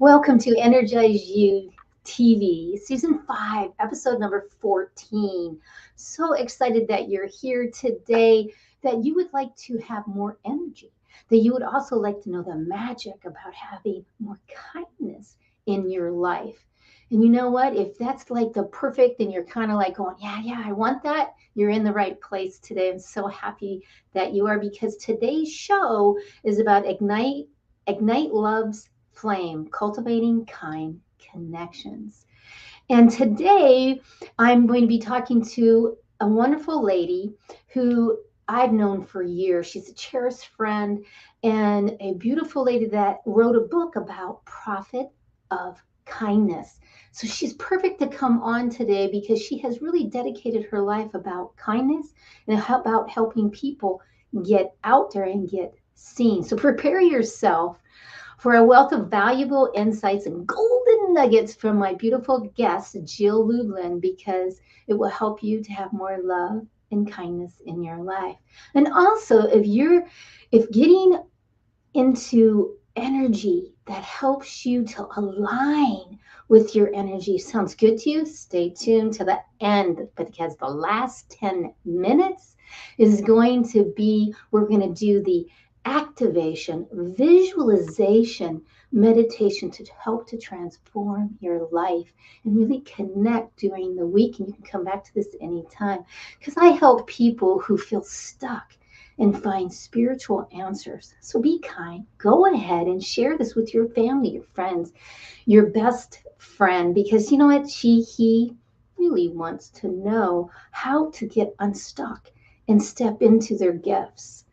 Welcome to Energize You TV, Season 5, Episode number 14. So excited that you're here today, that you would like to have more energy, that you would also like to know the magic about having more kindness in your life. And you know what? If that's like the perfect and you're kind of like going, yeah, I want that, you're in the right place today. I'm so happy that you are because today's show is about Ignite Love's Flame, Cultivating Kind Connections. And today I'm going to be talking to a wonderful lady who I've known for years. She's a cherished friend and a beautiful lady that wrote a book about profit of kindness. So she's perfect to come on today because she has really dedicated her life about kindness and about helping people get out there and get seen. So prepare yourself for a wealth of valuable insights and golden nuggets from my beautiful guest, Jill Lublin, because it will help you to have more love and kindness in your life. And also, if getting into energy that helps you to align with your energy sounds good to you, stay tuned to the end because the last 10 minutes is going to be, we're going to do the activation, visualization, meditation to help to transform your life and really connect during the week. And you can come back to this anytime because I help people who feel stuck and find spiritual answers. So be kind. Go ahead and share this with your family, your friends, your best friend, because you know what? He really wants to know how to get unstuck and step into their gifts.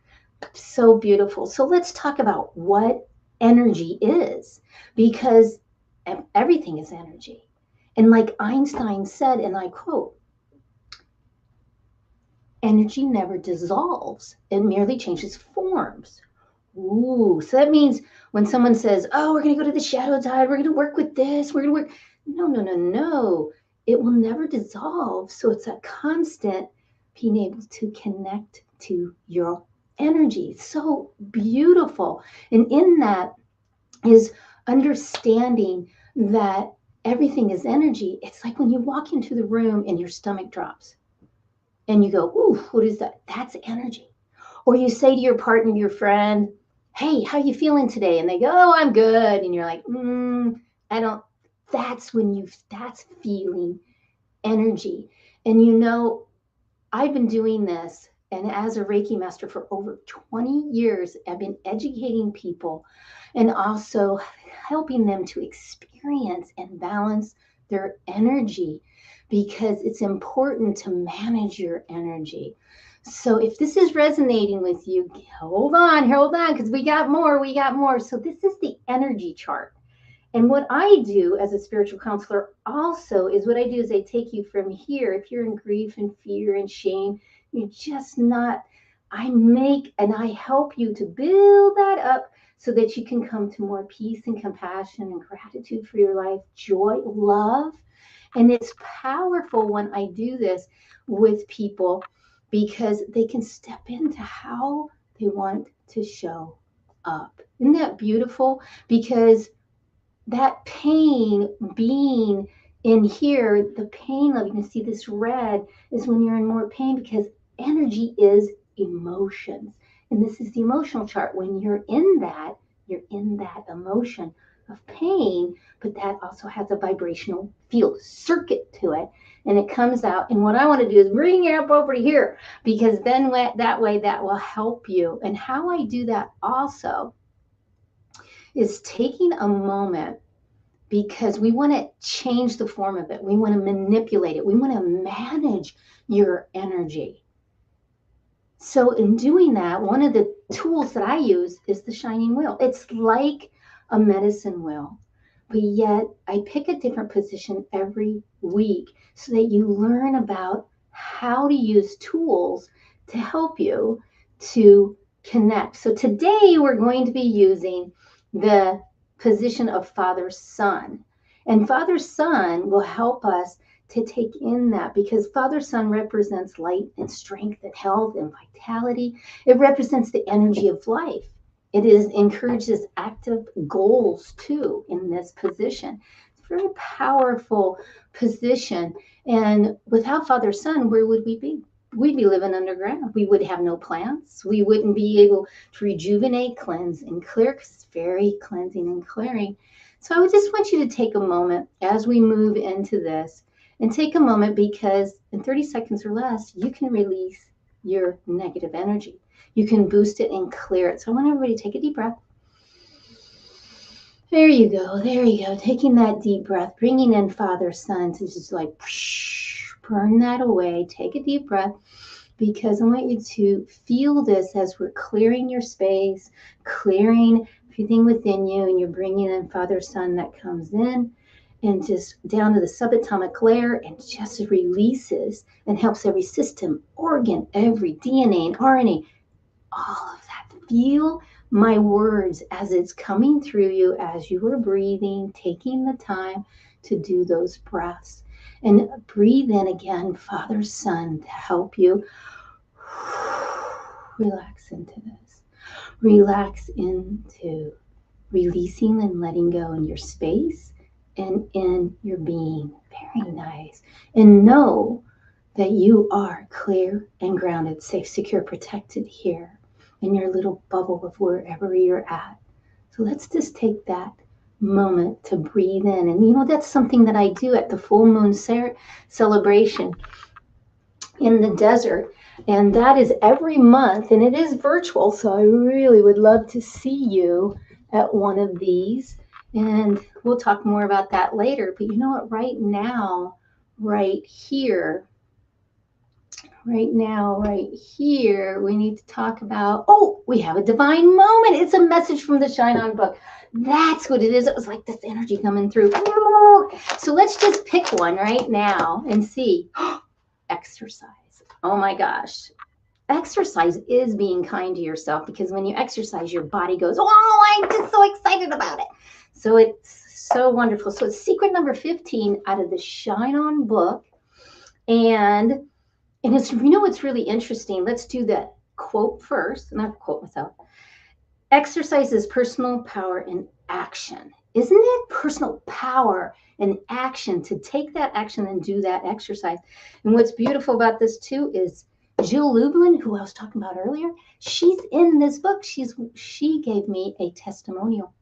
So beautiful. So let's talk about what energy is, because everything is energy. And like Einstein said, and I quote, energy never dissolves, it merely changes forms. Ooh, so that means when someone says, oh, we're going to go to the shadow tide, we're going to work with this, we're going to work. No. It will never dissolve. So it's a constant being able to connect to your energy. So beautiful. And in that is understanding that everything is energy. It's like when you walk into the room and your stomach drops and you go, ooh, what is that? That's energy. Or you say to your partner, your friend, hey, how you feeling today? And they go, oh, I'm good. And you're like, I don't, that's feeling energy. And you know, I've been doing this, and as a Reiki master for over 20 years, I've been educating people and also helping them to experience and balance their energy because it's important to manage your energy. So if this is resonating with you, hold on, because we got more. So this is the energy chart. And what I do as a spiritual counselor also is what I do is I take you from here. If you're in grief and fear and shame, you're just not, I help you to build that up so that you can come to more peace and compassion and gratitude for your life, joy, love. And it's powerful when I do this with people because they can step into how they want to show up. Isn't that beautiful? Because that pain being in here, the pain of, you can see this red, is when you're in more pain because energy is emotions. And this is the emotional chart. When you're in that emotion of pain, but that also has a vibrational field circuit to it. And it comes out. And what I want to do is bring it up over here because then that way that will help you. And how I do that also is taking a moment because we want to change the form of it. We want to manipulate it. We want to manage your energy. So in doing that, one of the tools that I use is the shining wheel. It's like a medicine wheel, but yet I pick a different position every week so that you learn about how to use tools to help you to connect. So today we're going to be using the position of father-son. And father-son will help us to take in that because father-son represents light and strength and health and vitality. It represents the energy of life. It encourages active goals too in this position. It's a very powerful position. And without Father Son, where would we be? We'd be living underground. We would have no plants. We wouldn't be able to rejuvenate, cleanse, and clear, because it's very cleansing and clearing. So I would just want you to take a moment as we move into this, and take a moment, because in 30 seconds or less, you can release your negative energy. You can boost it and clear it. So I want everybody to take a deep breath. There you go. There you go. Taking that deep breath, bringing in Father Son to just like burn that away. Take a deep breath, because I want you to feel this as we're clearing your space, clearing everything within you, and you're bringing in Father Son that comes in and just down to the subatomic layer and just releases and helps every system, organ, every DNA and RNA, all of that. Feel my words as it's coming through you as you are breathing, taking the time to do those breaths. And breathe in again, Father Son, to help you relax into this. Relax into releasing and letting go in your space and in your being. Very nice. And know that you are clear and grounded, safe, secure, protected here in your little bubble of wherever you're at. So let's just take that moment to breathe in. And that's something that I do at the full moon celebration in the desert. And that is every month, and it is virtual. So I really would love to see you at one of these. And we'll talk more about that later. But you know what? Right now, right here, we need to talk about, we have a divine moment. It's a message from the Shine On book. That's what it is. It was like this energy coming through. So let's just pick one right now and see. Exercise. Oh my gosh. Exercise is being kind to yourself, because when you exercise, your body goes, I'm just so excited about it. So it's so wonderful. So it's secret number 15 out of the Shine On book. And it's, it's really interesting. Let's do the quote first, not quote myself. Exercise is personal power in action. Isn't it personal power in action to take that action and do that exercise? And what's beautiful about this too is Jill Lublin, who I was talking about earlier, she's in this book. She gave me a testimonial.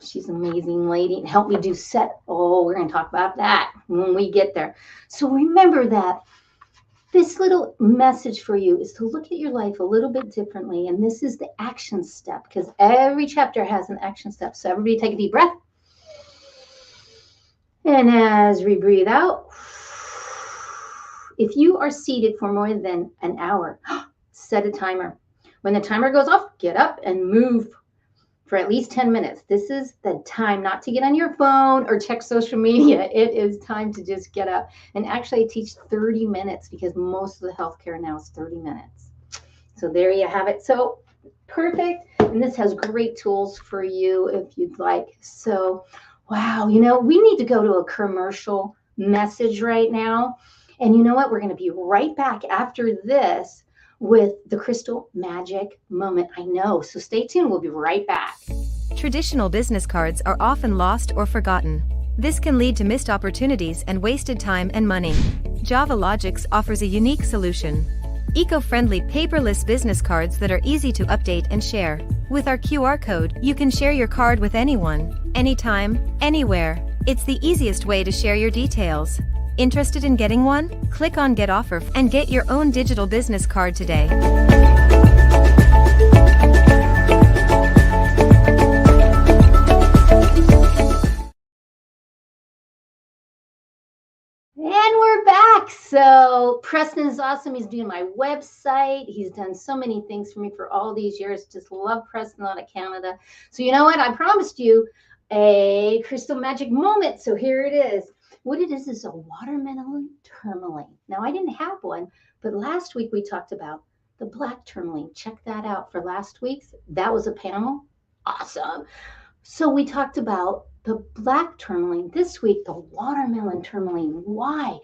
She's an amazing lady and helped me do set. We're going to talk about that when we get there. So remember that this little message for you is to look at your life a little bit differently. And this is the action step, because every chapter has an action step. So everybody take a deep breath. And as we breathe out, if you are seated for more than an hour, set a timer. When the timer goes off, get up and move for at least 10 minutes. This is the time not to get on your phone or check social media. It is time to just get up. And actually, I teach 30 minutes because most of the healthcare now is 30 minutes. So there you have it. So perfect. And this has great tools for you if you'd like. So, wow, we need to go to a commercial message right now. And you know what? We're going to be right back after this with the crystal magic moment. I know. So stay tuned. We'll be right back. Traditional business cards are often lost or forgotten. This can lead to missed opportunities and wasted time and money. 𝗘𝗲𝗏𝗃𝗃 offers a unique solution. Eco-friendly paperless business cards that are easy to update and share. With our QR code, you can share your card with anyone, anytime, anywhere. It's the easiest way to share your details. Interested in getting one? Click on Get Offer and get your own digital business card today. And we're back. So Preston is awesome. He's doing my website. He's done so many things for me for all these years. Just love Preston out of Canada. So you know what? I promised you a crystal magic moment. So here it is. What it is a watermelon tourmaline. Now, I didn't have one, but last week we talked about the black tourmaline. Check that out for last week's. That was a panel. Awesome. So we talked about the black tourmaline. This week, the watermelon tourmaline. Why?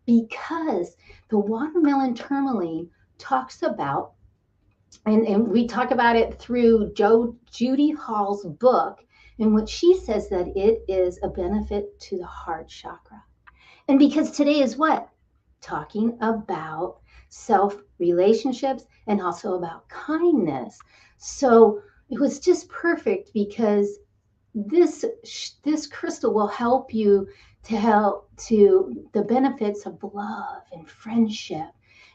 Because the watermelon tourmaline talks about and we talk about it through Judy Hall's book, in which she says that it is a benefit to the heart chakra. And because today is what? Talking about self relationships and also about kindness. So it was just perfect because this crystal will help you to the benefits of love and friendship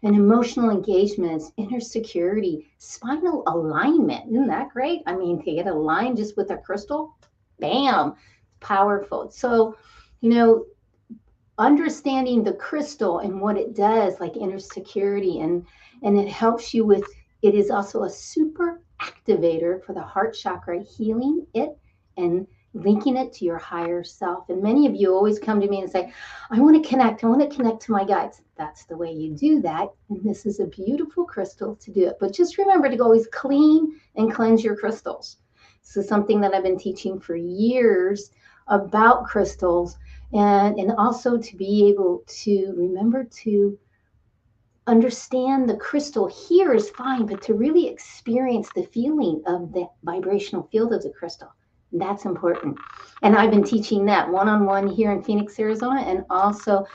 and emotional engagements, inner security, spinal alignment. Isn't that great? I mean, to get aligned just with a crystal, bam, powerful. So, understanding the crystal and what it does, like inner security, and it helps you with, it is also a super activator for the heart chakra, healing it and linking it to your higher self. And many of you always come to me and say, I want to connect to my guides. That's the way you do that. And this is a beautiful crystal to do it. But just remember to always clean and cleanse your crystals. This is something that I've been teaching for years about crystals, and also to be able to remember to understand the crystal here is fine, but to really experience the feeling of the vibrational field of the crystal. That's important. And I've been teaching that one-on-one here in Phoenix, Arizona, and also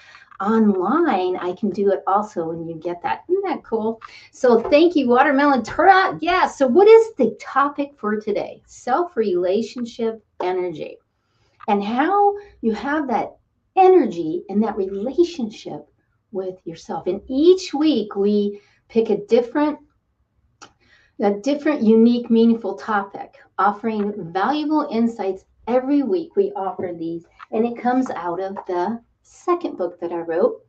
online. I can do it also when you get that. Isn't that cool? So thank you, Watermelon Turret. Yeah, so what is the topic for today? Self-relationship energy. And how you have that energy and that relationship with yourself. And each week we pick a different, unique, meaningful topic, offering valuable insights every week. We offer these, and it comes out of the second book that I wrote,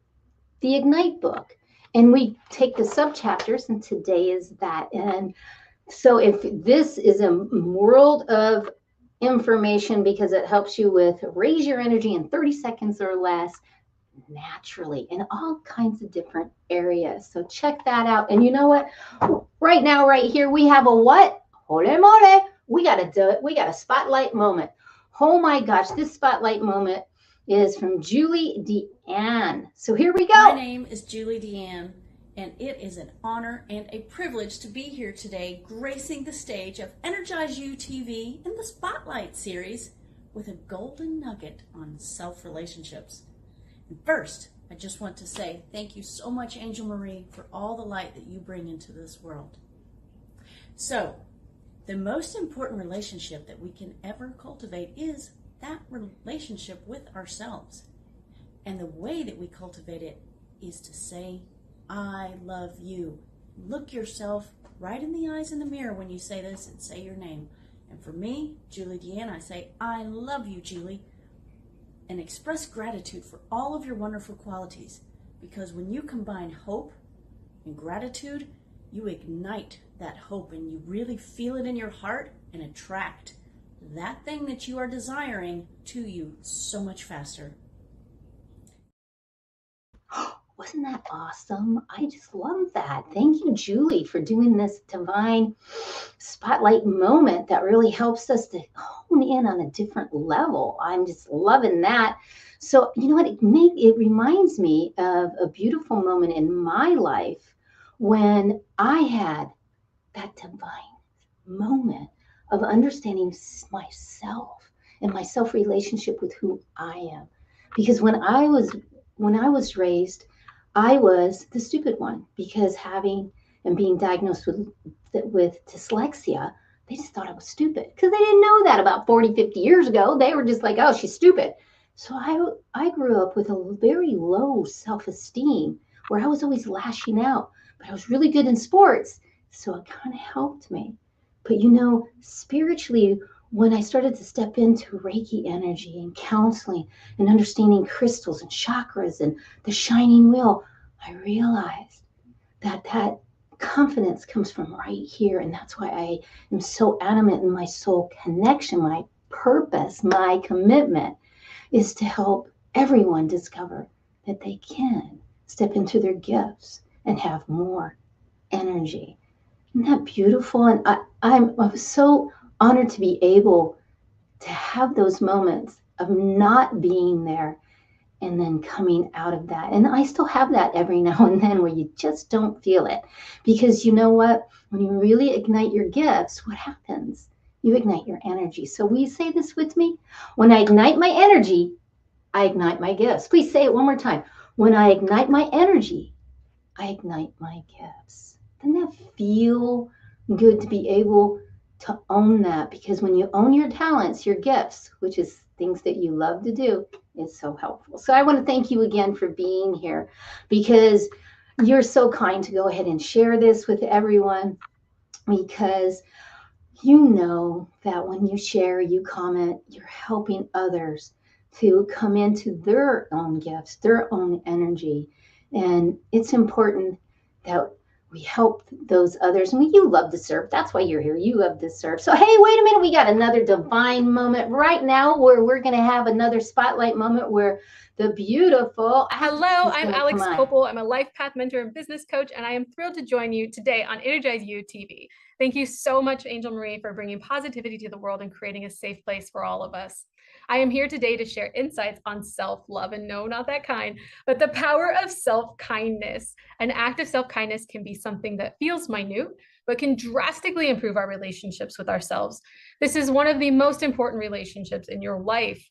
the Ignite book. And we take the subchapters, and today is that. And so if this is a world of information, because it helps you with raise your energy in 30 seconds or less naturally in all kinds of different areas. So check that out. And you know what? Right now, right here, we have a what? Hole mole. We got a spotlight moment. Oh my gosh, this spotlight moment is from Julie Deanne. So here we go. My name is Julie Deanne, and it is an honor and a privilege to be here today, gracing the stage of Energize You TV in the Spotlight series with a golden nugget on self-relationships. And first, I just want to say thank you so much, Angel Marie, for all the light that you bring into this world. So, the most important relationship that we can ever cultivate is that relationship with ourselves. And the way that we cultivate it is to say, I love you. Look yourself right in the eyes in the mirror when you say this and say your name. And for me, Julie Deanne, I say, I love you, Julie. And express gratitude for all of your wonderful qualities. Because when you combine hope and gratitude, you ignite that hope and you really feel it in your heart and attract that thing that you are desiring to you so much faster. Wasn't that awesome? I just love that. Thank you, Julie, for doing this divine spotlight moment that really helps us to hone in on a different level. I'm just loving that. So, you know what? It reminds me of a beautiful moment in my life when I had that divine moment of understanding myself and my self-relationship with who I am. Because when I was raised, I was the stupid one, because having and being diagnosed with dyslexia, they just thought I was stupid because they didn't know that about 40, 50 years ago. They were just like, oh, she's stupid. So I grew up with a very low self-esteem where I was always lashing out, but I was really good in sports. So it kind of helped me. But spiritually, when I started to step into Reiki energy and counseling and understanding crystals and chakras and the shining wheel, I realized that confidence comes from right here. And that's why I am so adamant in my soul connection, my purpose, my commitment is to help everyone discover that they can step into their gifts and have more energy. Isn't that beautiful? And I'm so honored to be able to have those moments of not being there and then coming out of that. And I still have that every now and then where you just don't feel it. Because you know what? When you really ignite your gifts, what happens? You ignite your energy. So will you say this with me? When I ignite my energy, I ignite my gifts. Please say it one more time. When I ignite my energy, I ignite my gifts. Doesn't that feel good to be able to own that? Because when you own your talents, your gifts, which is things that you love to do, is so helpful. So I want to thank you again for being here, because you're so kind to go ahead and share this with everyone, because you know that when you share, you comment, you're helping others to come into their own gifts, their own energy. And it's important that we help those others. And you love to serve. That's why you're here. You love to serve. So, hey, wait a minute. We got another divine moment right now where we're going to have another spotlight moment where the beautiful... Hello, I'm 𝗘𝗲𝗶𝘇𝗲𝗏𝗏. I'm a life path mentor and business coach, and I am thrilled to join you today on Energize You TV. Thank you so much, Angel Marie, for bringing positivity to the world and creating a safe place for all of us. I am here today to share insights on self-love, and no, not that kind, but the power of self-kindness. An act of self-kindness can be something that feels minute, but can drastically improve our relationships with ourselves. This is one of the most important relationships in your life.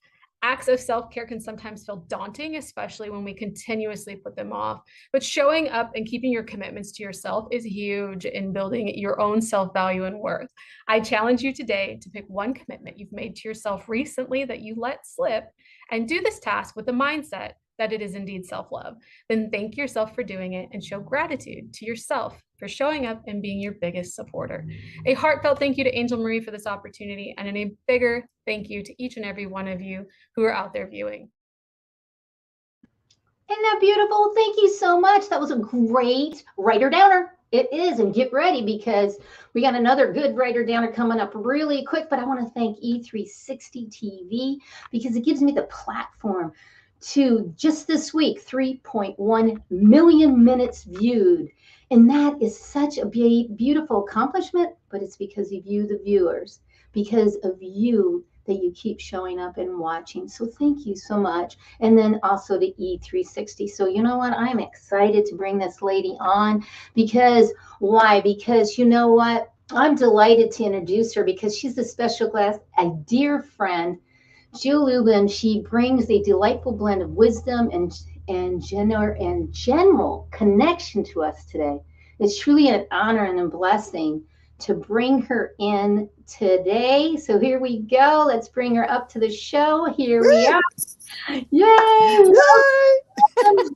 Acts of self-care can sometimes feel daunting, especially when we continuously put them off. But showing up and keeping your commitments to yourself is huge in building your own self-value and worth. I challenge you today to pick one commitment you've made to yourself recently that you let slip, and do this task with the mindset that it is indeed self-love. Then thank yourself for doing it and show gratitude to yourself for showing up and being your biggest supporter. A heartfelt thank you to Angel Marie for this opportunity, and a bigger thank you to each and every one of you who are out there viewing. Isn't that beautiful? Thank you so much. That was a great writer-downer. It is, and get ready because we got another good writer-downer coming up really quick. But I want to thank E14 TV because it gives me the platform to, just this week, 3.1 million minutes viewed. And that is such a beautiful accomplishment, but it's because of you, the viewers, because of you that you keep showing up and watching. So thank you so much. And then also to E14. So you know what? I'm excited to bring this lady on because, why? Because you know what? I'm delighted to introduce her because she's a special guest, a dear friend, Jill Lublin. She brings a delightful blend of wisdom and general connection to us today. It's truly an honor and a blessing to bring her in today. So here we go. Let's bring her up to the show. Here we are. Yay! Welcome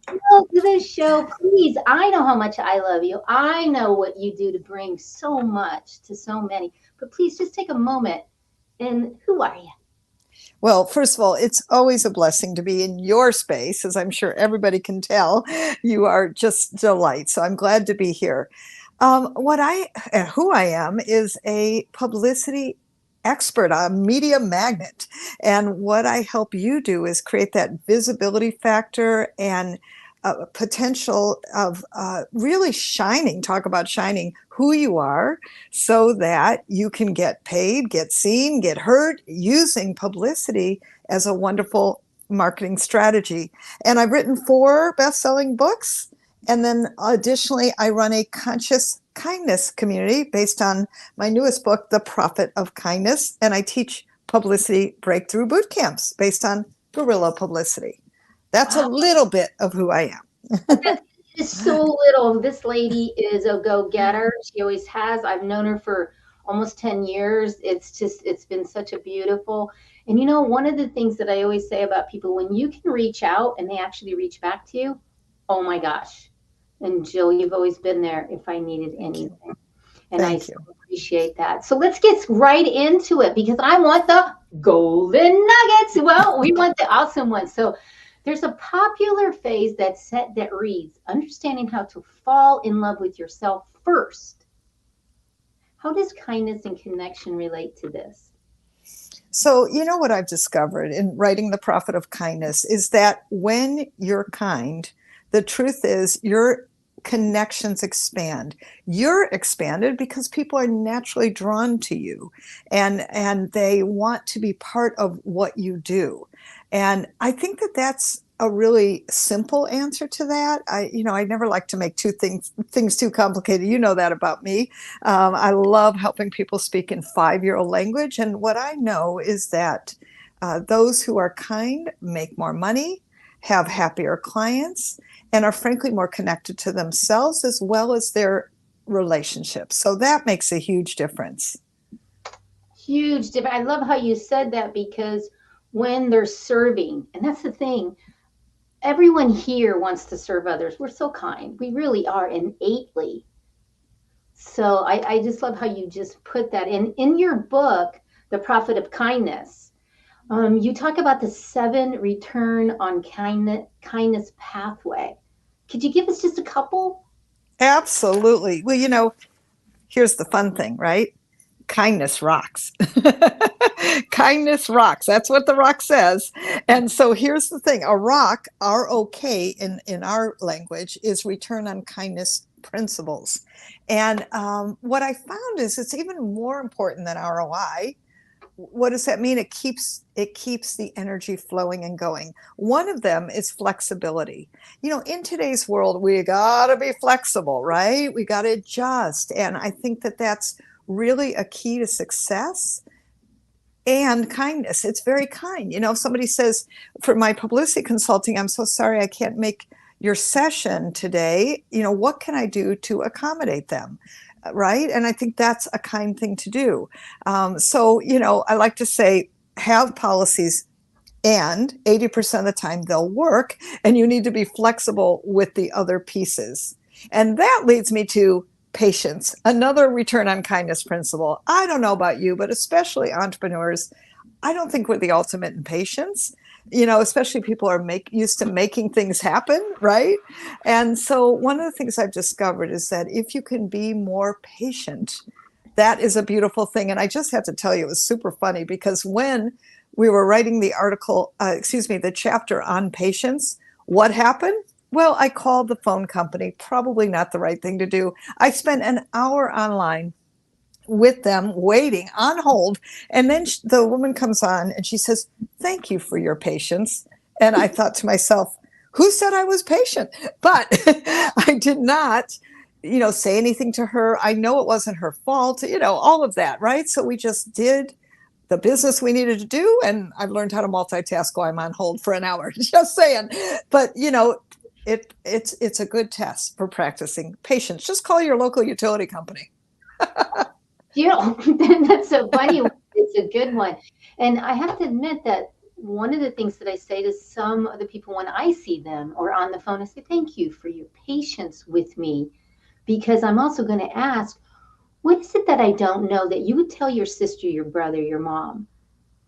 to the show. Please, I know how much I love you. I know what you do to bring so much to so many. But please just take a moment. And who are you? Well, first of all, it's always a blessing to be in your space, as I'm sure everybody can tell. You are just delight. So I'm glad to be here. Who I am is a publicity expert, a media magnet. And what I help you do is create that visibility factor and potential of really shining, talk about shining who you are so that you can get paid, get seen, get heard using publicity as a wonderful marketing strategy. And I've written 4 best-selling books. And then additionally, I run a conscious kindness community based on my newest book, The Profit of Kindness. And I teach publicity breakthrough boot camps based on guerrilla publicity. That's a little bit of who I am. It's so little. This lady is a go-getter. She always has. I've known her for almost 10 years. It's been such a beautiful. And you know, one of the things that I always say about people, when you can reach out and they actually reach back to you, oh my gosh. And Jill, you've always been there if I needed anything. And I so appreciate that. So let's get right into it because I want the golden nuggets. Well, we want the awesome ones. So there's a popular phrase that reads, understanding how to fall in love with yourself first. How does kindness and connection relate to this? So, you know what I've discovered in writing The Profit of Kindness is that when you're kind, the truth is your connections expand. You're expanded because people are naturally drawn to you and they want to be part of what you do. And I think that that's a really simple answer to that. I never like to make things too complicated. You know that about me. I love helping people speak in 5-year-old language. And what I know is that those who are kind make more money, have happier clients, and are frankly more connected to themselves as well as their relationships. So that makes a huge difference. Huge difference. I love how you said that, because when they're serving, and that's the thing, everyone here wants to serve others. We're so kind. We really are innately. So I just love how you just put that in your book, The Profit of Kindness. You talk about the 7 return on kindness pathway. Could you give us just a couple? Absolutely. Well, here's the fun thing, right? Kindness rocks. Kindness rocks. That's what the rock says. And so here's the thing. A rock, R-O-K in our language, is return on kindness principles. And what I found is it's even more important than ROI. What does that mean? It keeps the energy flowing and going. One of them is flexibility. In today's world, we got to be flexible, right? We got to adjust. And I think that that's really a key to success and kindness. It's very kind. If somebody says, for my publicity consulting, I'm so sorry I can't make your session today. What can I do to accommodate them? Right? And I think that's a kind thing to do. So, I like to say, have policies, and 80% of the time they'll work, and you need to be flexible with the other pieces. And that leads me to patience, another return on kindness principle. I don't know about you, but especially entrepreneurs, I don't think we're the ultimate in patience. Especially people are used to making things happen, right? And so one of the things I've discovered is that if you can be more patient, that is a beautiful thing. And I just have to tell you, it was super funny, because when we were writing the chapter on patience, what happened? Well, I called the phone company, probably not the right thing to do. I spent an hour online with them, waiting on hold. And then the woman comes on and she says, "Thank you for your patience." And I thought to myself, who said I was patient? But I did not, say anything to her. I know it wasn't her fault, all of that, right? So we just did the business we needed to do. And I've learned how to multitask while I'm on hold for an hour, just saying. But, it's a good test for practicing patience. Just call your local utility company. That's so funny. It's a good one. And I have to admit that one of the things that I say to some of the people when I see them or on the phone, I say, "Thank you for your patience with me," because I'm also going to ask, what is it that I don't know that you would tell your sister, your brother, your mom?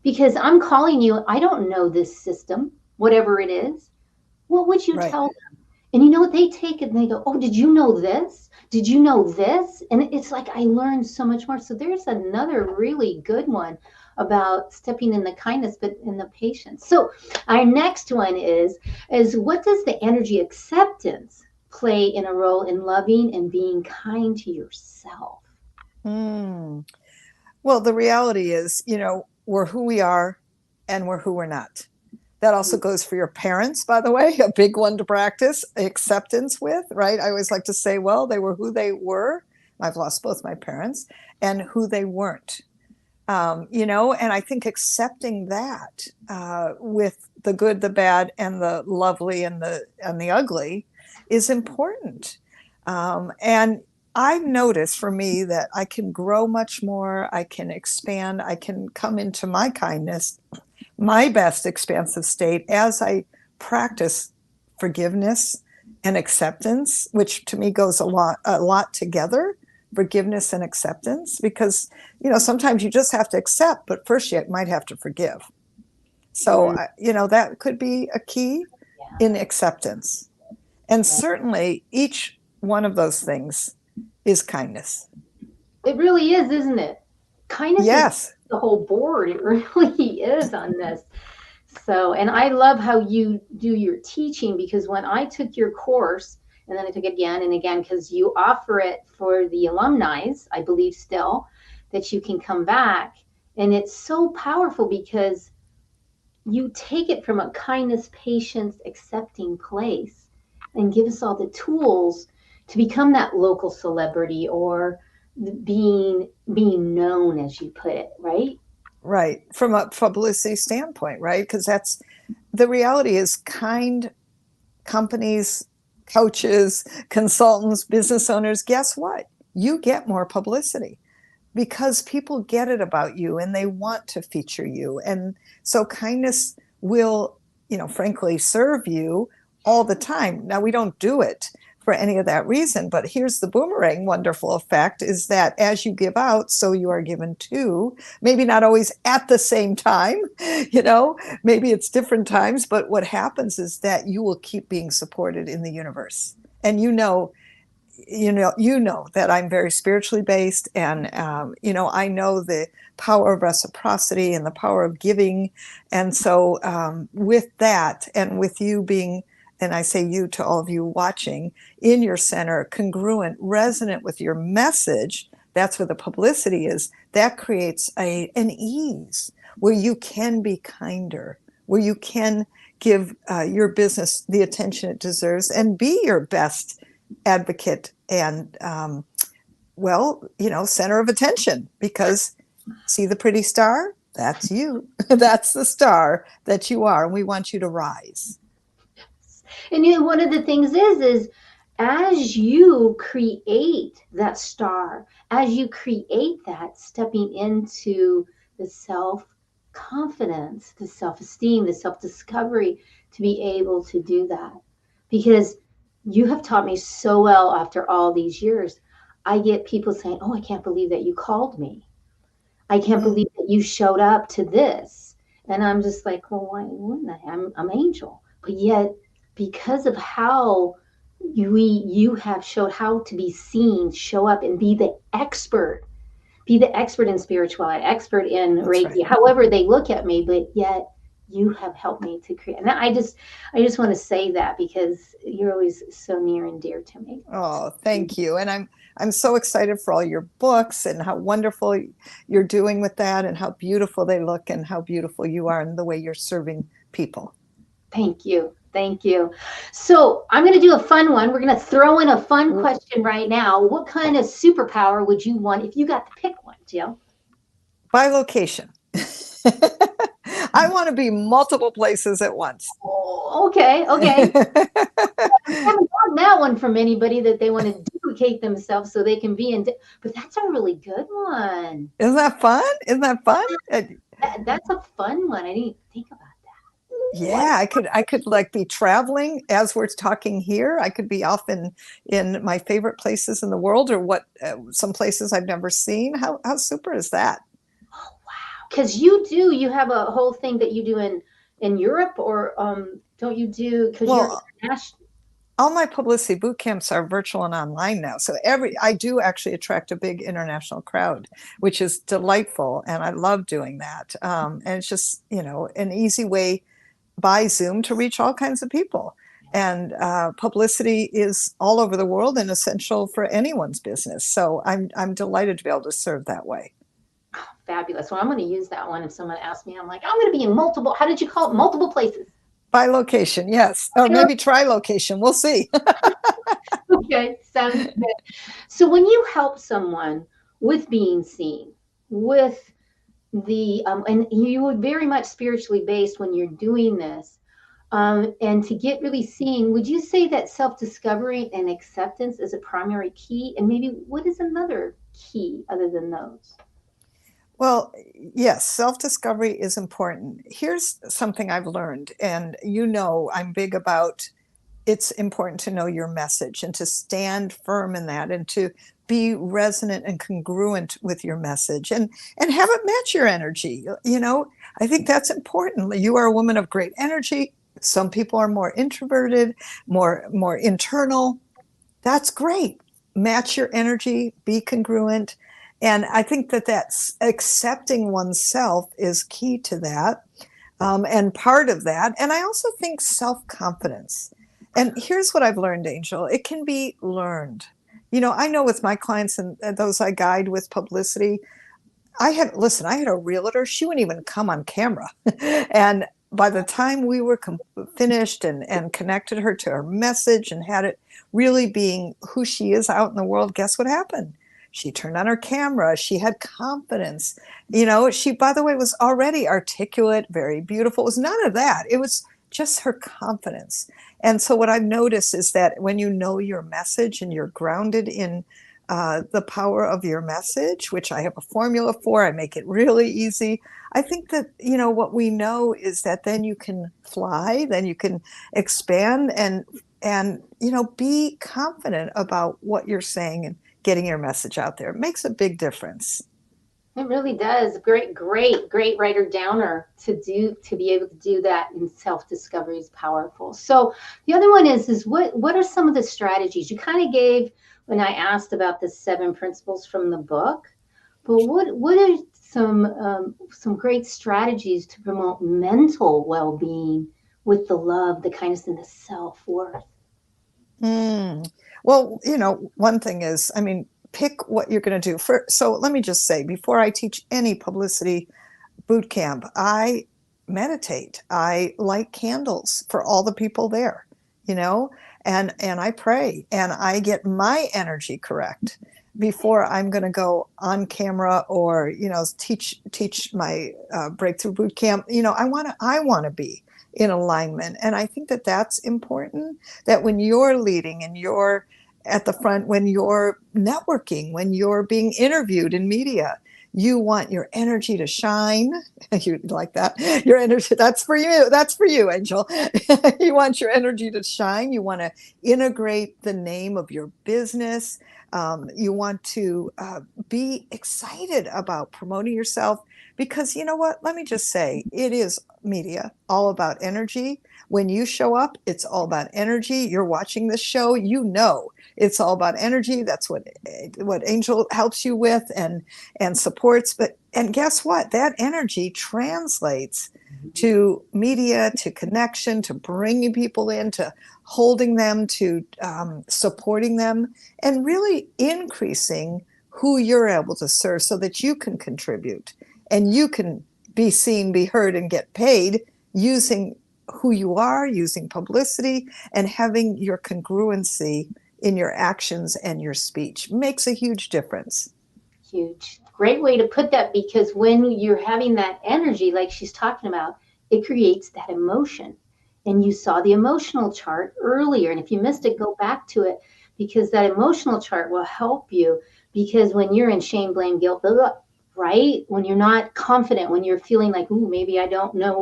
Because I'm calling you, I don't know this system, whatever it is. What would you tell them? And you know what? They take it and they go, "Oh, did you know this? Did you know this?" And it's like I learned so much more. So there's another really good one about stepping in the kindness, but in the patience. So our next one is what does the energy acceptance play in a role in loving and being kind to yourself? Well, the reality is, we're who we are and we're who we're not. That also goes for your parents, by the way, a big one to practice acceptance with, right? I always like to say, well, they were who they were. I've lost both my parents, and who they weren't. And I think accepting that with the good, the bad, and the lovely and the ugly is important. And I've noticed for me that I can grow much more. I can expand. I can come into my kindness, my best expansive state, as I practice forgiveness and acceptance, which to me goes a lot together, forgiveness and acceptance, because, sometimes you just have to accept, but first you might have to forgive. So, that could be a key in acceptance. And certainly each one of those things is kindness. It really is, isn't it? Kindness is the whole board. It really is on this. So, and I love how you do your teaching, because when I took your course, and then I took it again and again, because you offer it for the alumni, I believe still, that you can come back. And it's so powerful because you take it from a kindness, patience, accepting place and give us all the tools to become that local celebrity or being known, as you put it, right? Right. From a publicity standpoint, right? Because that's the reality is kind companies, coaches, consultants, business owners, guess what? You get more publicity because people get it about you and they want to feature you. And so kindness will, frankly, serve you all the time. Now, we don't do it for any of that reason, but here's the boomerang wonderful effect is that as you give out, so you are given too. Maybe not always at the same time, maybe it's different times, but what happens is that you will keep being supported in the universe. And you know that I'm very spiritually based, and I know the power of reciprocity and the power of giving. And so with that, and with you being, and I say you to all of you watching, in your center, congruent, resonant with your message, that's where the publicity is. That creates an ease where you can be kinder, where you can give your business the attention it deserves and be your best advocate and, center of attention. Because see the pretty star? That's you. That's the star that you are. And we want you to rise. And one of the things is as you create that star, as you create that stepping into the self-confidence, the self-esteem, the self-discovery, to be able to do that. Because you have taught me so well after all these years. I get people saying, oh, I can't believe that you called me. I can't believe that you showed up to this. And I'm just like, well, why wouldn't I? I'm Angel. But yet, because of how you have showed how to be seen, show up and be the expert in spirituality, expert in Reiki, right, however they look at me, but yet you have helped me to create. And I just want to say that because you're always so near and dear to me. Oh, thank you. And I'm so excited for all your books and how wonderful you're doing with that and how beautiful they look and how beautiful you are and the way you're serving people. Thank you. Thank you. So I'm going to do a fun one. We're going to throw in a fun question right now. What kind of superpower would you want if you got to pick one, Jill? By location. I want to be multiple places at once. Oh, okay. I haven't gotten that one from anybody that they want to duplicate themselves so they can be in. But that's a really good one. Isn't that fun? That's a fun one. I didn't think about that. Yeah, I could like be traveling as we're talking here. I could be off in my favorite places in the world, or some places I've never seen. How super is that? Oh, wow. Because you have a whole thing that you do in Europe, or don't you do, because you're international? All my publicity boot camps are virtual and online now. So I do actually attract a big international crowd, which is delightful. And I love doing that. And it's just, an easy way by Zoom to reach all kinds of people. And publicity is all over the world and essential for anyone's business. So I'm delighted to be able to serve that way. Oh, fabulous. Well, I'm going to use that one. If someone asks me, I'm like, I'm going to be in multiple, how did you call it? Multiple places. By location, yes. Or maybe tri-location. We'll see. Okay, sounds good. So when you help someone with being seen, with and you were very much spiritually based when you're doing this, and to get really seen, would you say that self-discovery and acceptance is a primary key? And maybe what is another key other than those? Well, yes, self-discovery is important. Here's something I've learned, and I'm big about it's important to know your message and to stand firm in that and to be resonant and congruent with your message and have it match your energy. I think that's important. You are a woman of great energy. Some people are more introverted, more internal. That's great. Match your energy, be congruent. And I think that's accepting oneself is key to that. And part of that. And I also think self-confidence. And here's what I've learned, Angel. It can be learned. I know with my clients and those I guide with publicity, I had a realtor. She wouldn't even come on camera. And by the time we were finished and connected her to her message and had it really being who she is out in the world, guess what happened? She turned on her camera. She had confidence. She, by the way, was already articulate, very beautiful. It was none of that. It was just her confidence. And so what I've noticed is that when you know your message and you're grounded in the power of your message, which I have a formula for, I make it really easy. I think that, what we know is that then you can fly, then you can expand and be confident about what you're saying and getting your message out there. It makes a big difference. It really does. Great writer downer to be able to do that in self-discovery is powerful. So the other one is what are some of the strategies you kind of gave when I asked about the 7 principles from the book, but what are some great strategies to promote mental well-being with the love, the kindness, and the self-worth? Well, one thing is, pick what you're going to do. So let me just say, before I teach any publicity boot camp, I meditate. I light candles for all the people there, and I pray and I get my energy correct before I'm going to go on camera or, teach my breakthrough boot camp. I want to be in alignment. And I think that that's important, that when you're leading and you're at the front, when you're networking, when you're being interviewed in media, you want your energy to shine. You like that? Your energy, that's for you. That's for you, Angel. You want your energy to shine. You want to integrate the name of your business. You want to be excited about promoting yourself because you know what? Let me just say, it is media, all about energy. When you show up, it's all about energy. You're watching this show, it's all about energy. That's what Angel helps you with and supports. And guess what? That energy translates to media, to connection, to bringing people in, to holding them, to supporting them, and really increasing who you're able to serve so that you can contribute and you can be seen, be heard, and get paid using who you are, using publicity, and having your congruency in your actions and your speech. Makes a huge difference. Huge. Great way to put that, because when you're having that energy, like she's talking about, it creates that emotion. And you saw the emotional chart earlier. And if you missed it, go back to it, because that emotional chart will help you. Because when you're in shame, blame, guilt, blah, blah, right? When you're not confident, when you're feeling like, ooh, maybe I don't know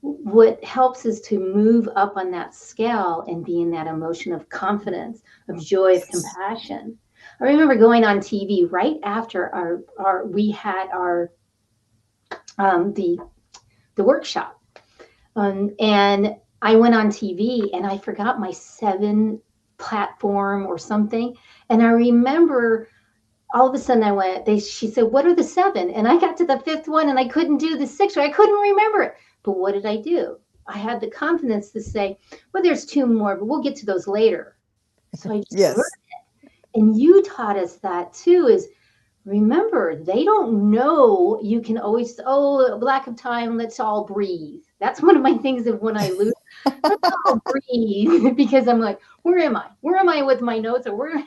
what helps is to move up on that scale and be in that emotion of confidence, of joy, of compassion. I remember going on TV right after we had the workshop, and I went on TV and I forgot my 7 platform or something, and I remember all of a sudden she said, what are the 7? And I got to the 5th one and I couldn't do the 6th one. I couldn't remember it. But what did I do? I had the confidence to say, well, there's 2 more, but we'll get to those later. So I just learned it. And you taught us that too, is remember, they don't know you can always, lack of time, let's all breathe. That's one of my things of when I lose, let's all breathe, because I'm like, where am I? Where am I with my notes? Or where?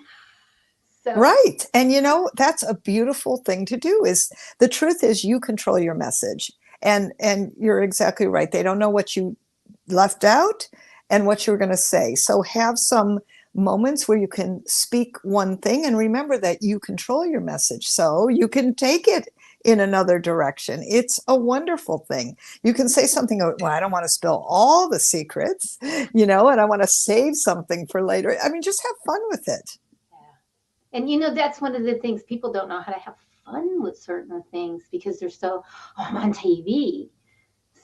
So. Right. And that's a beautiful thing to do. Is the truth is you control your message. And you're exactly right. They don't know what you left out and what you're going to say. So have some moments where you can speak one thing and remember that you control your message. So you can take it in another direction. It's a wonderful thing. You can say something, well, I don't want to spill all the secrets, and I want to save something for later. Just have fun with it. And that's one of the things, people don't know how to have fun with certain things because they're so, I'm on TV.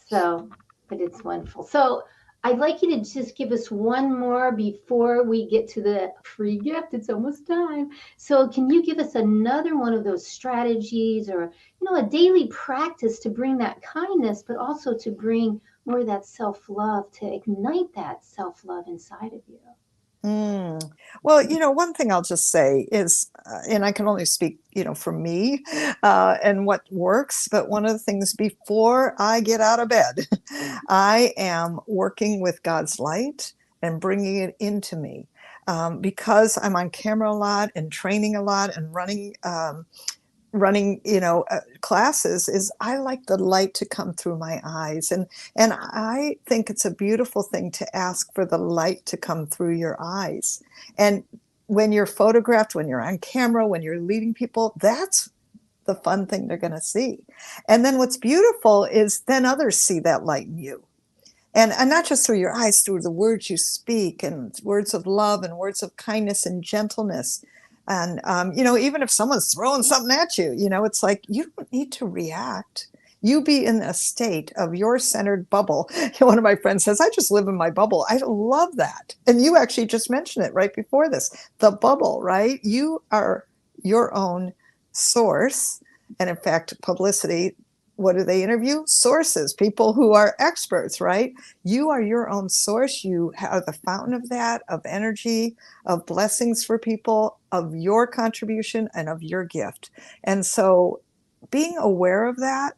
So, but it's wonderful. So I'd like you to just give us one more before we get to the free gift. It's almost time. So can you give us another one of those strategies or, a daily practice to bring that kindness, but also to bring more of that self-love, to ignite that self-love inside of you? Mm. Well, one thing I'll just say is, and I can only speak, for me and what works, but one of the things before I get out of bed, I am working with God's light and bringing it into me. Because I'm on camera a lot and training a lot and running classes, is I like the light to come through my eyes, and I think it's a beautiful thing to ask for the light to come through your eyes. And when you're photographed, when you're on camera, when you're leading people, that's the fun thing they're going to see. And then what's beautiful is then others see that light in you. And not just through your eyes, through the words you speak, and words of love and words of kindness and gentleness. And, even if someone's throwing something at you, it's like, you don't need to react. You be in a state of your centered bubble. One of my friends says, I just live in my bubble. I love that. And you actually just mentioned it right before this, the bubble, right? You are your own source. And in fact, publicity, what do they interview? Sources, people who are experts, right? You are your own source. You are the fountain of that, of energy, of blessings for people, of your contribution and of your gift. And so being aware of that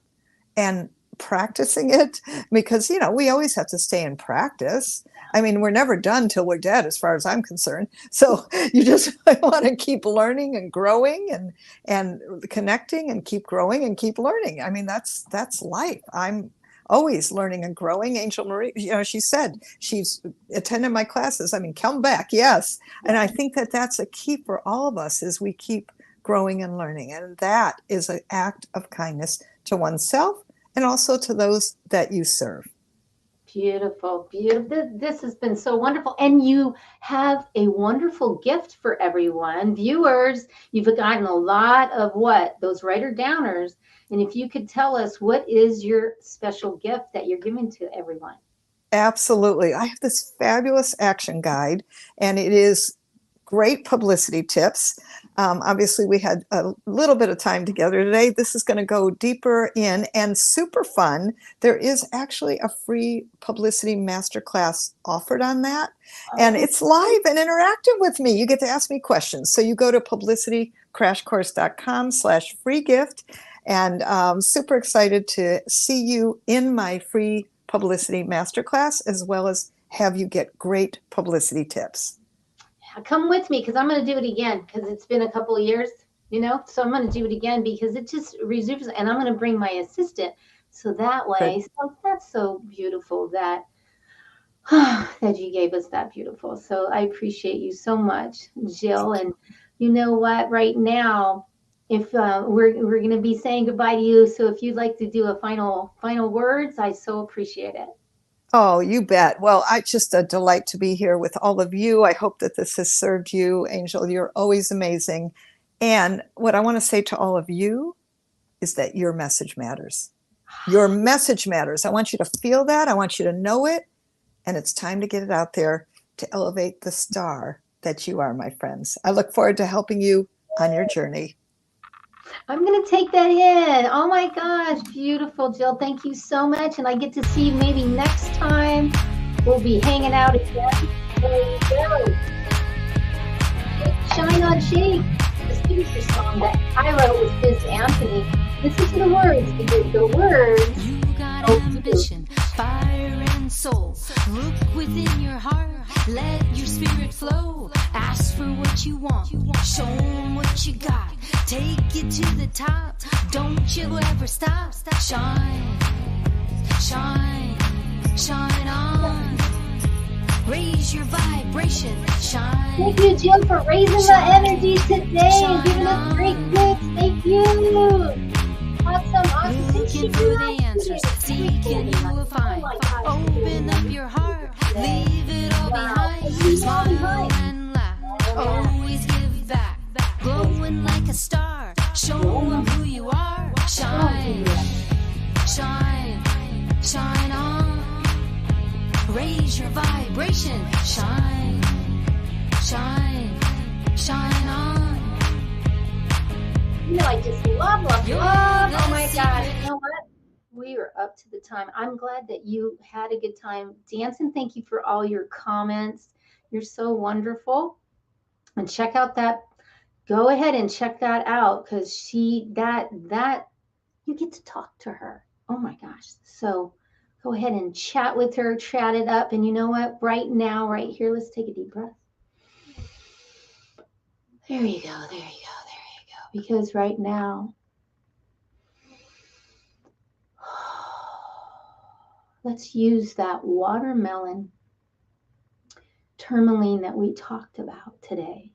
and practicing it, because, we always have to stay in practice. I mean, we're never done till we're dead, as far as I'm concerned. So you just want to keep learning and growing and connecting and keep growing and keep learning. I mean, that's life. I'm always learning and growing. Angel Marie, she said she's attended my classes. I mean, come back. Yes. And I think that that's a key for all of us, is we keep growing and learning. And that is an act of kindness to oneself and also to those that you serve. Beautiful, beautiful. This has been so wonderful. And you have a wonderful gift for everyone. Viewers, you've gotten a lot of those writer-downers. And if you could tell us, what is your special gift that you're giving to everyone? Absolutely. I have this fabulous action guide, and it is great publicity tips. Obviously, we had a little bit of time together today. This is going to go deeper in and super fun. There is actually a free publicity masterclass offered on that. And it's live and interactive with me. You get to ask me questions. So you go to publicitycrashcourse.com/free gift. And I'm super excited to see you in my free publicity masterclass, as well as have you get great publicity tips. Come with me, because I'm going to do it again, because it's been a couple of years, so I'm going to do it again, because it just resumes, and I'm going to bring my assistant. So that way, so that's so beautiful that you gave us that beautiful. So I appreciate you so much, Jill. And you know what, right now, if we're going to be saying goodbye to you. So if you'd like to do a final words, I so appreciate it. Oh, you bet. Well, it's just a delight to be here with all of you. I hope that this has served you, Angel. You're always amazing. And what I want to say to all of you is that your message matters. Your message matters. I want you to feel that. I want you to know it. And it's time to get it out there to elevate the star that you are, my friends. I look forward to helping you on your journey. I'm going to take that in. Oh my gosh, beautiful, Jill. Thank you so much. And I get to see you maybe next time. We'll be hanging out again. There you go. Shine on Shake, the signature song that I wrote with Biz Anthony. Listen to the words. The words. You got ambition, fire and soul. Look within your heart. Let your spirit flow. Ask for what you want. Show them what you got. Take it to the top. Don't you ever stop. Shine, shine, shine on. Raise your vibration. Shine. Thank you, Jill, for raising the energy today and giving us great tips. Thank you. Awesome. Looking for the answers. Seeking you will find. Open up your heart. Leave it all behind. Smile and laugh. Always give back. Glowing like a star. Show them who you are. Shine, shine, shine on. Raise your vibration. Shine, shine, shine on. I just love. Oh my gosh. You know what? We are up to the time. I'm glad that you had a good time dancing. Thank you for all your comments. You're so wonderful. And check out that, go ahead and check that out, because you get to talk to her. Oh my gosh. So go ahead and chat with her, chat it up. And you know what? Right now, right here, let's take a deep breath. There you go, there you go, there you go. Because right now, let's use that watermelon tourmaline that we talked about today.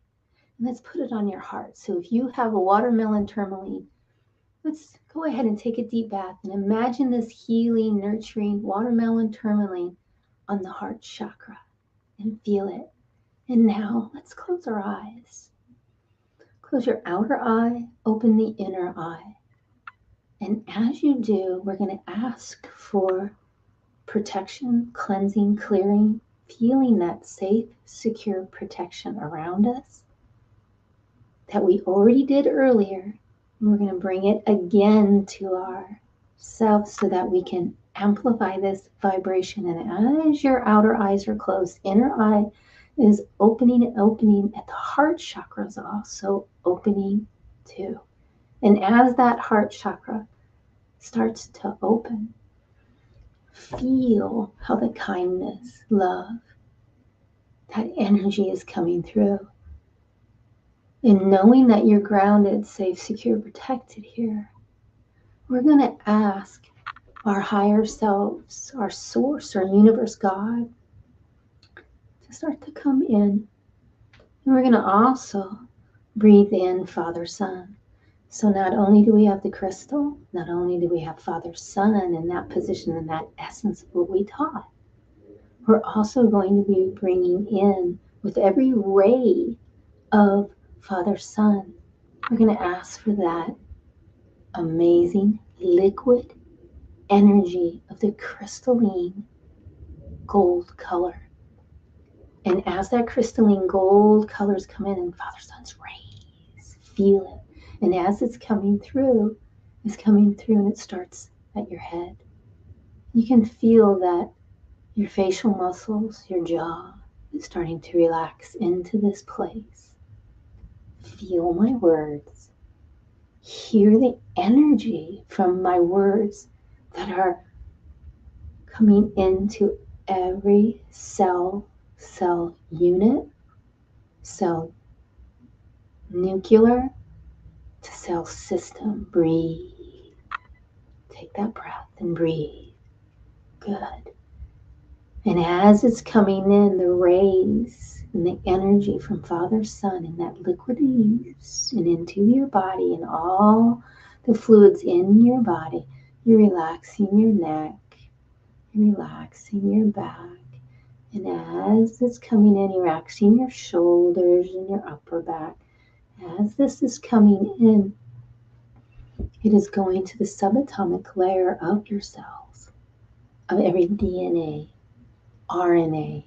And let's put it on your heart. So if you have a watermelon tourmaline, let's go ahead and take a deep breath and imagine this healing, nurturing watermelon tourmaline on the heart chakra and feel it. And now let's close our eyes. Close your outer eye, open the inner eye. And as you do, we're going to ask for protection, cleansing, clearing, feeling that safe, secure protection around us that we already did earlier. And we're going to bring it again to ourselves so that we can amplify this vibration. And as your outer eyes are closed, inner eye is opening and opening, at the heart chakra is also opening too. And as that heart chakra starts to open, feel how the kindness, love, that energy is coming through. And knowing that you're grounded, safe, secure, protected here, we're going to ask our higher selves, our source, our universe, God, to start to come in. And we're going to also breathe in Father, Son. So not only do we have the crystal, not only do we have Father, Son in that position, in that essence of what we taught, we're also going to be bringing in, with every ray of Father, Son, we're going to ask for that amazing liquid energy of the crystalline gold color. And as that crystalline gold colors come in Father, Son's rays, feel it. And as it's coming through and it starts at your head. You can feel that your facial muscles, your jaw is starting to relax into this place. Feel my words. Hear the energy from my words that are coming into every cell unit, cell nuclear to cell system. Breathe. Take that breath and breathe. Good. And as it's coming in, the rays and the energy from Father, Son, and that liquid leaves and into your body and all the fluids in your body, you're relaxing your neck, you're relaxing your back. And as it's coming in, you're relaxing your shoulders and your upper back. As this is coming in, it is going to the subatomic layer of your cells, of every DNA, RNA,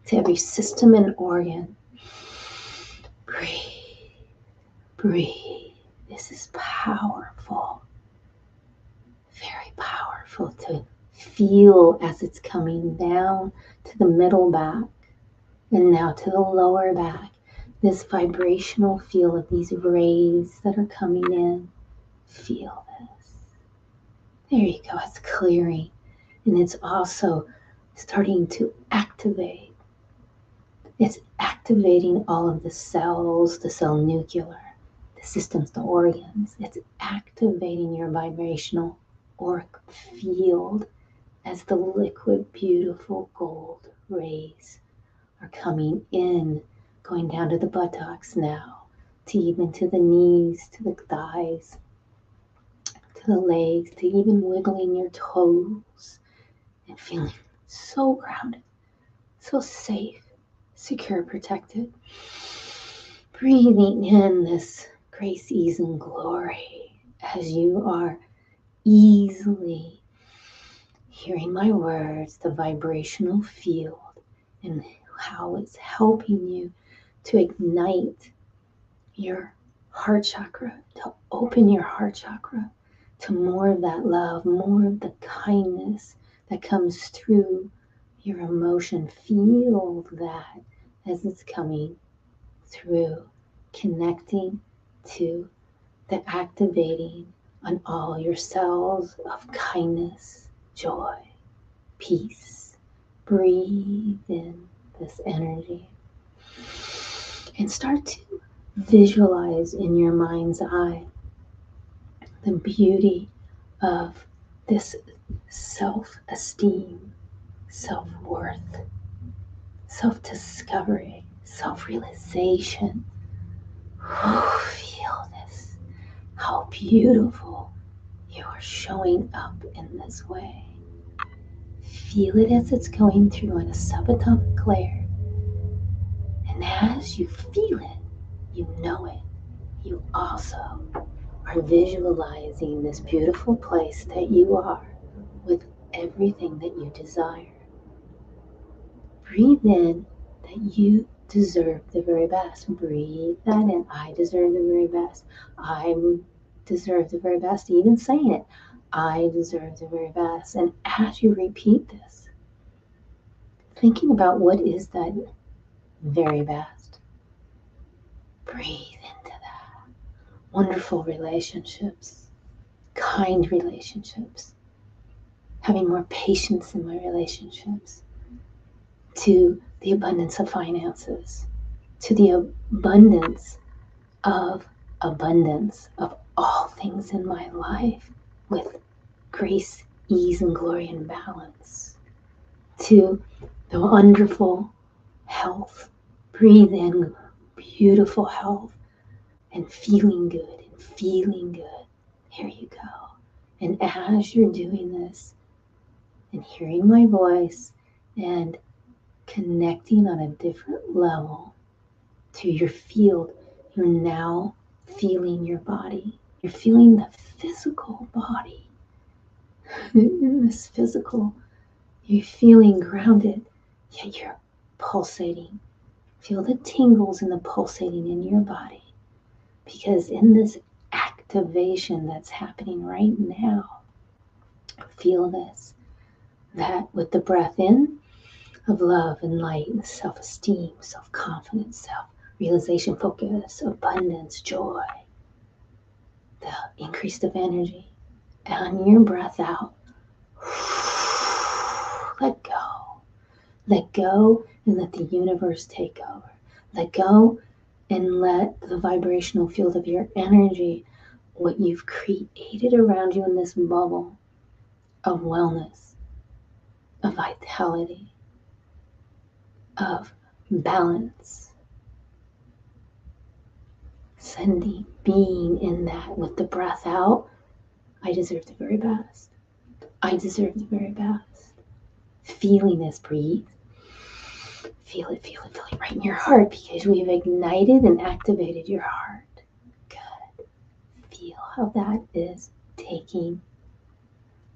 to every system and organ. Breathe, breathe. This is powerful, very powerful to feel as it's coming down to the middle back and now to the lower back. This vibrational feel of these rays that are coming in. Feel this. There you go. It's clearing. And it's also starting to activate. It's activating all of the cells, the cell nuclear, the systems, the organs. It's activating your vibrational auric field as the liquid, beautiful gold rays are coming in, going down to the buttocks now, to even to the knees, to the thighs, to the legs, to even wiggling your toes and feeling so grounded, so safe, secure, protected. Breathing in this grace, ease, and glory as you are easily hearing my words, the vibrational field, and how it's helping you to ignite your heart chakra, to open your heart chakra to more of that love, more of the kindness that comes through your emotion. Feel that as it's coming through, connecting to the activating on all your cells of kindness, joy, peace. Breathe in this energy and start to visualize in your mind's eye the beauty of this self-esteem, self-worth, self-discovery, self-realization. Feel this, how beautiful you are showing up in this way. Feel it as it's going through in a subatomic layer. And as you feel it, you know it. You also are visualizing this beautiful place that you are with everything that you desire. Breathe in that you deserve the very best. Breathe that in. I deserve the very best. I deserve the very best. Even saying it, I deserve the very best. And as you repeat this, thinking about what is that very best, breathe into that. Wonderful relationships, kind relationships, having more patience in my relationships, to the abundance of finances, to the abundance of all things in my life with grace, ease, and glory and balance, to the wonderful health. Breathe in beautiful health and feeling good and feeling good. Here you go. And as you're doing this and hearing my voice and connecting on a different level to your field, you're now feeling your body. You're feeling the physical body. In this physical, you're feeling grounded, yet you're pulsating. Feel the tingles and the pulsating in your body. Because in this activation that's happening right now, feel this, that with the breath in of love and light and self-esteem, self-confidence, self-realization, focus, abundance, joy, the increase of energy. And your breath out, let go. Let go and let the universe take over. Let go and let the vibrational field of your energy, what you've created around you in this bubble of wellness, of vitality, of balance, sending, being in that with the breath out. I deserve the very best. I deserve the very best. Feeling this, breathe. Feel it right in your heart, because we've ignited and activated your heart. Good. Feel how that is taking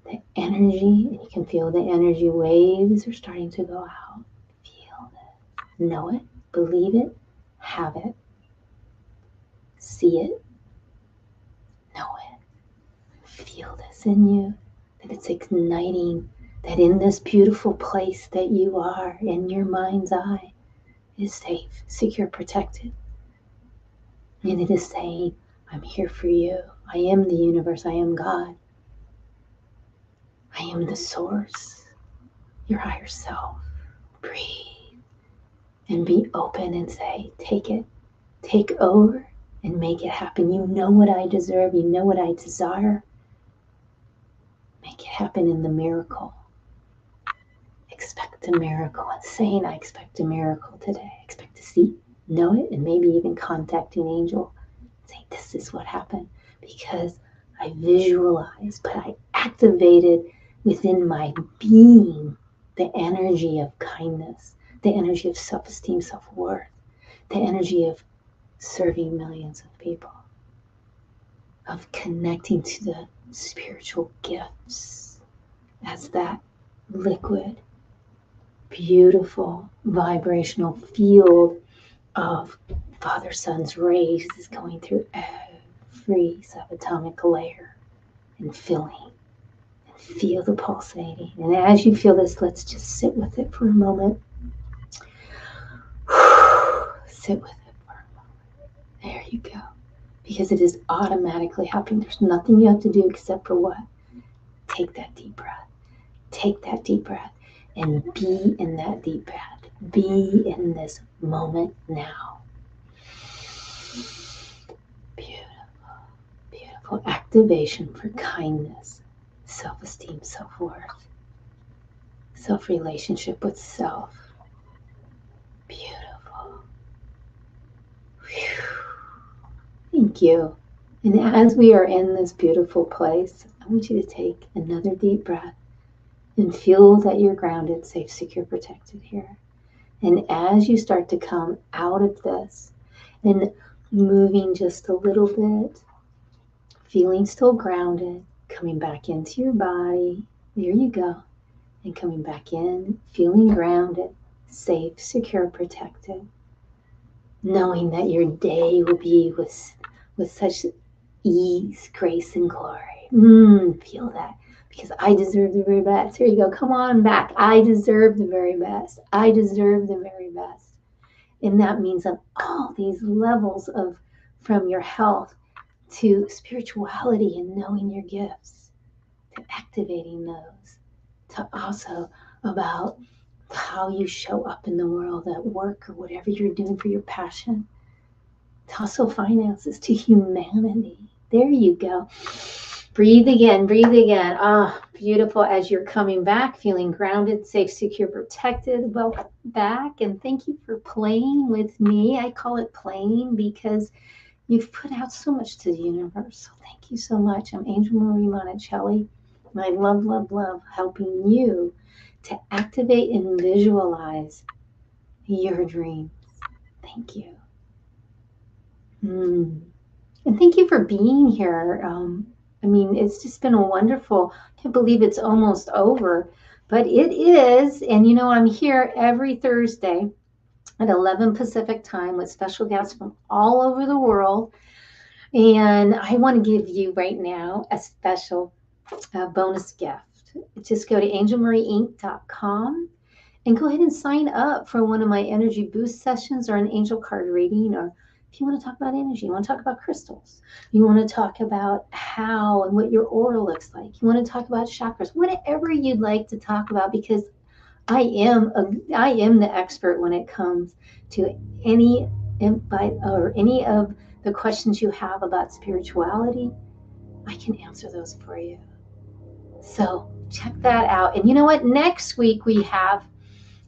the energy, and you can feel the energy waves are starting to go out. Feel it. Know it. Believe it. Have it. See it. Know it. Feel this in you, that it's igniting, that in this beautiful place that you are, in your mind's eye, is safe, secure, protected. And it is saying, I'm here for you. I am the universe. I am God. I am the source, your higher self. Breathe and be open and say, take it, take over and make it happen. You know what I deserve. You know what I desire. Make it happen in the miracle. Expect a miracle. And saying, I expect a miracle today. Expect to see, know it, and maybe even contact an angel. Say, this is what happened, because I visualized, but I activated within my being the energy of kindness, the energy of self-esteem, self-worth, the energy of serving millions of people, of connecting to the spiritual gifts as that liquid, beautiful, vibrational field of Father Sun's rays is going through every subatomic layer and filling. And feel the pulsating. And as you feel this, let's just sit with it for a moment. Sit with it for a moment. There you go. Because it is automatically helping. There's nothing you have to do except for what? Take that deep breath. Take that deep breath and be in that deep breath. Be in this moment now. Beautiful, beautiful activation for kindness, self-esteem, self-worth, self-relationship with self. Beautiful. Whew. Thank you. And as we are in this beautiful place, I want you to take another deep breath and feel that you're grounded, safe, secure, protected here. And as you start to come out of this and moving just a little bit, feeling still grounded, coming back into your body, there you go, and coming back in, feeling grounded, safe, secure, protected, knowing that your day will be with such ease, grace, and glory. Feel that. Because I deserve the very best. Here you go. Come on back. I deserve the very best. I deserve the very best. And that means on all these levels of, from your health to spirituality and knowing your gifts, to activating those, to also about how you show up in the world at work or whatever you're doing for your passion, to also finances, to humanity. There you go. Breathe again, breathe again. Beautiful. As you're coming back, feeling grounded, safe, secure, protected. Welcome back, and thank you for playing with me. I call it playing because you've put out so much to the universe. So thank you so much. I'm Angel Marie Monticelli, and I love, love, love helping you to activate and visualize your dreams. Thank you. And thank you for being here. I mean, it's just been a wonderful, I can't believe it's almost over, but it is. And you know, I'm here every Thursday at 11 Pacific time with special guests from all over the world. And I want to give you right now a special bonus gift. Just go to angelmarieinc.com and go ahead and sign up for one of my energy boost sessions or an angel card reading, or if you want to talk about energy, you want to talk about crystals, you want to talk about how and what your aura looks like, you want to talk about chakras, whatever you'd like to talk about, because I am the expert when it comes to any invite or any of the questions you have about spirituality. I can answer those for you. So check that out. And you know what? Next week we have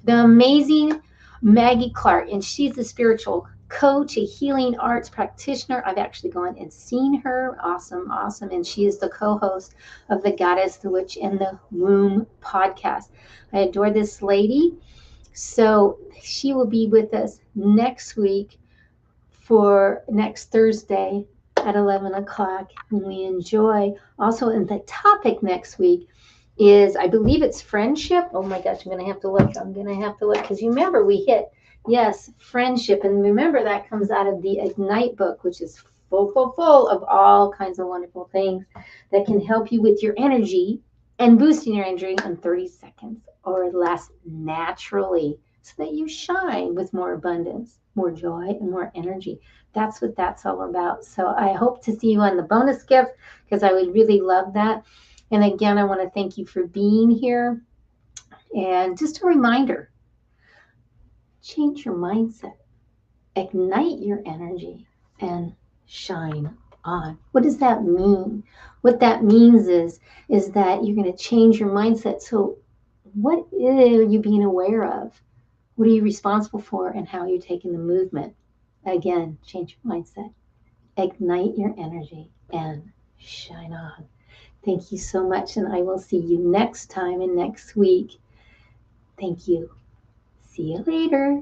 the amazing Maggie Clark, and she's a spiritual coach, a healing arts practitioner. I've actually gone and seen her. Awesome, awesome. And she is the co-host of the Goddess, the Witch, and the Womb podcast. I adore this lady. So she will be with us next week for next Thursday at 11 o'clock. And we enjoy also, in the topic next week is, I believe it's friendship. Oh my gosh, I'm going to have to look. Because you remember we hit, yes, friendship. And remember that comes out of the Ignite book, which is full of all kinds of wonderful things that can help you with your energy and boosting your energy in 30 seconds or less naturally, so that you shine with more abundance, more joy, and more energy. That's what that's all about. So I hope to see you on the bonus gift, because I would really love that. And again, I want to thank you for being here. And just a reminder, change your mindset, ignite your energy, and shine on. What does that mean? What that means is that you're going to change your mindset. So what are you being aware of? What are you responsible for, and how are you taking the movement? Again, change your mindset, ignite your energy, and shine on. Thank you so much, and I will see you next time and next week. Thank you. See you later.